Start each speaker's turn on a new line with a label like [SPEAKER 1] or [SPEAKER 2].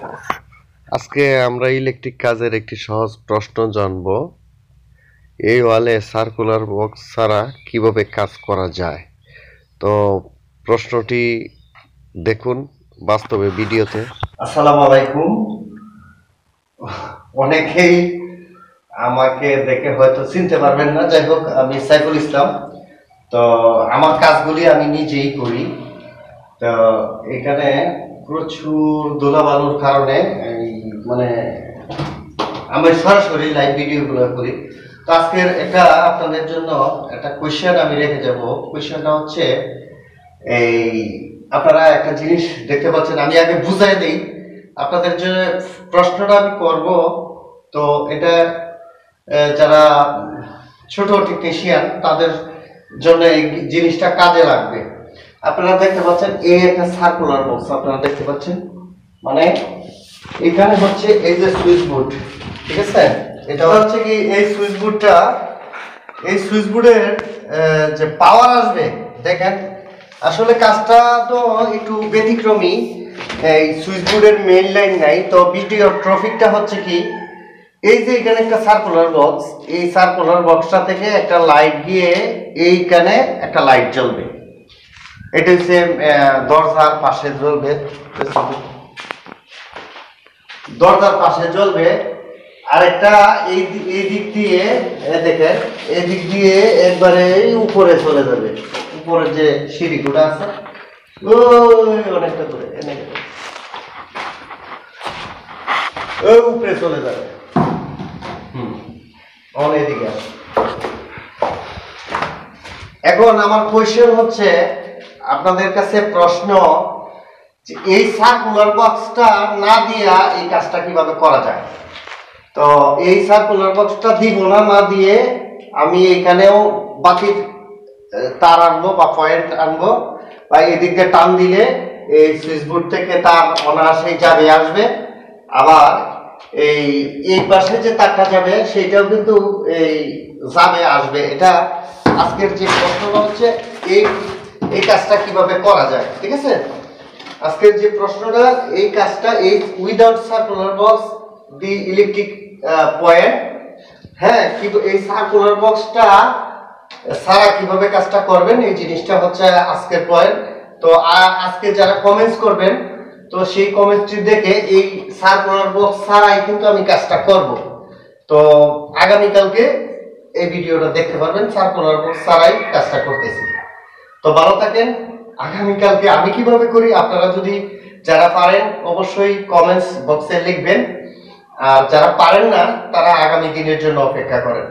[SPEAKER 1] আজকে আমরা ইলেকট্রিক কাজের একটি সহজ প্রশ্ন জানব। এই ওয়ালে সার্কুলার বক্স ছাড়া কিভাবে কাজ করা যায়। তো প্রশ্নটি দেখুন বাস্তবে ভিডিওতে।
[SPEAKER 2] আসসালামু আলাইকুম। অনেকেই আমাকে দেখে হয়তো চিনতে পারবেন না, যাই হোক আমি সাইফুল ইসলাম। তো আমার কাজগুলি আমি নিজেই করি। তো এখানে প্রচুর ধুলাবালুর কারণে মানে আমি সরাসরি লাইভ ভিডিওগুলো করি। তো আজকের একটা আপনাদের জন্য একটা কোয়েশ্চেন আমি রেখে যাব। কোয়েশ্চেনটা হচ্ছে এই, আপনারা একটা জিনিস দেখতে পাচ্ছেন, আমি আগে বুঝাই দিই আপনাদের যে প্রশ্নটা আমি করব। তো এটা যারা ছোট টেকনিশিয়ান তাদের জন্য এই জিনিসটা কাজে লাগবে। আপনারা দেখতে পাচ্ছেন এই একটা সার্কুলার বক্স, আপনারা দেখতে পাচ্ছেন, মানে এখানে হচ্ছে এই যে সুইচ বোর্ড, ঠিক আছে? এটা হচ্ছে কি এই সুইচ বোর্ডটা, এই সুইচ বোর্ডের যে পাওয়ার আসবে, দেখেন আসলে কাজটা তো একটু ব্যতিক্রমী। এই সুইচ বোর্ডের মেইন লাইন নাই, তো ভিডিও ট্রফিকটা হচ্ছে কি, এই যে এখানে একটা সার্কুলার বক্স, এই সার্কুলার বক্সটা থেকে একটা লাইট গিয়ে এইখানে একটা লাইট জ্বলবে। এটা হচ্ছে দরজার পাশে জ্বলবে, দরজার পাশে জ্বলবে। আরেকটা এই দিক দিয়ে দেখেন, এই দিক দিয়ে একবারে উপরে চলে যাবে, উপরে যে সিঁড়িগুলো আছে ওই অনেকটা করে ওই উপরে চলে যাবে। এদিকে আসে। এখন আমার কোয়েশ্চেন হচ্ছে, আপনাদের কাছে প্রশ্ন, যে এই সার্কুলার বক্সটা না দিয়া এই কাজটা কিভাবে করা যায়। তো এই সার্কুলার বক্সটা দিব না দিয়ে আমি এখানেও বাতির তার আনবো বা পয়েন্ট আনবো, বা এদিক দিয়ে টান দিলে এই সুইচ বোর্ড থেকে তার অনায়াসেই যাবে আসবে। আবার এই পাশে যে তারটা যাবে সেটাও কিন্তু এই যাবে আসবে। এটা আজকের যে প্রশ্নটা হচ্ছে এই কাজটা কিভাবে করা যায়, ঠিক আছে? আজকের যে প্রশ্নটা, এই কাজটা এই উইদাউট সার্কুলার বক্স দি ইলেকট্রিক পয়েন্ট, হ্যাঁ, কিন্তু এই সার্কুলার বক্সটা সারা কিভাবে কাজটা করবেন, এই জিনিসটা হচ্ছে আজকের পয়েন্ট। তো আজকে যারা কমেন্টস করবেন, তো সেই কমেন্টটি দেখে এই সার্কুলার বক্স ছাড়াই কিন্তু আমি কাজটা করব। তো আগামীকালকে এই ভিডিওটা দেখতে পারবেন, সার্কুলার বক্স ছাড়াই কাজটা করতেছি। তো ভালো থাকেন। আগামীকালকে আমি কিভাবে করি, আপনারা যদি যারা পারেন অবশ্যই কমেন্টস বক্সে লিখবেন, আর যারা পারেন না তারা আগামী দিনের জন্য অপেক্ষা করেন।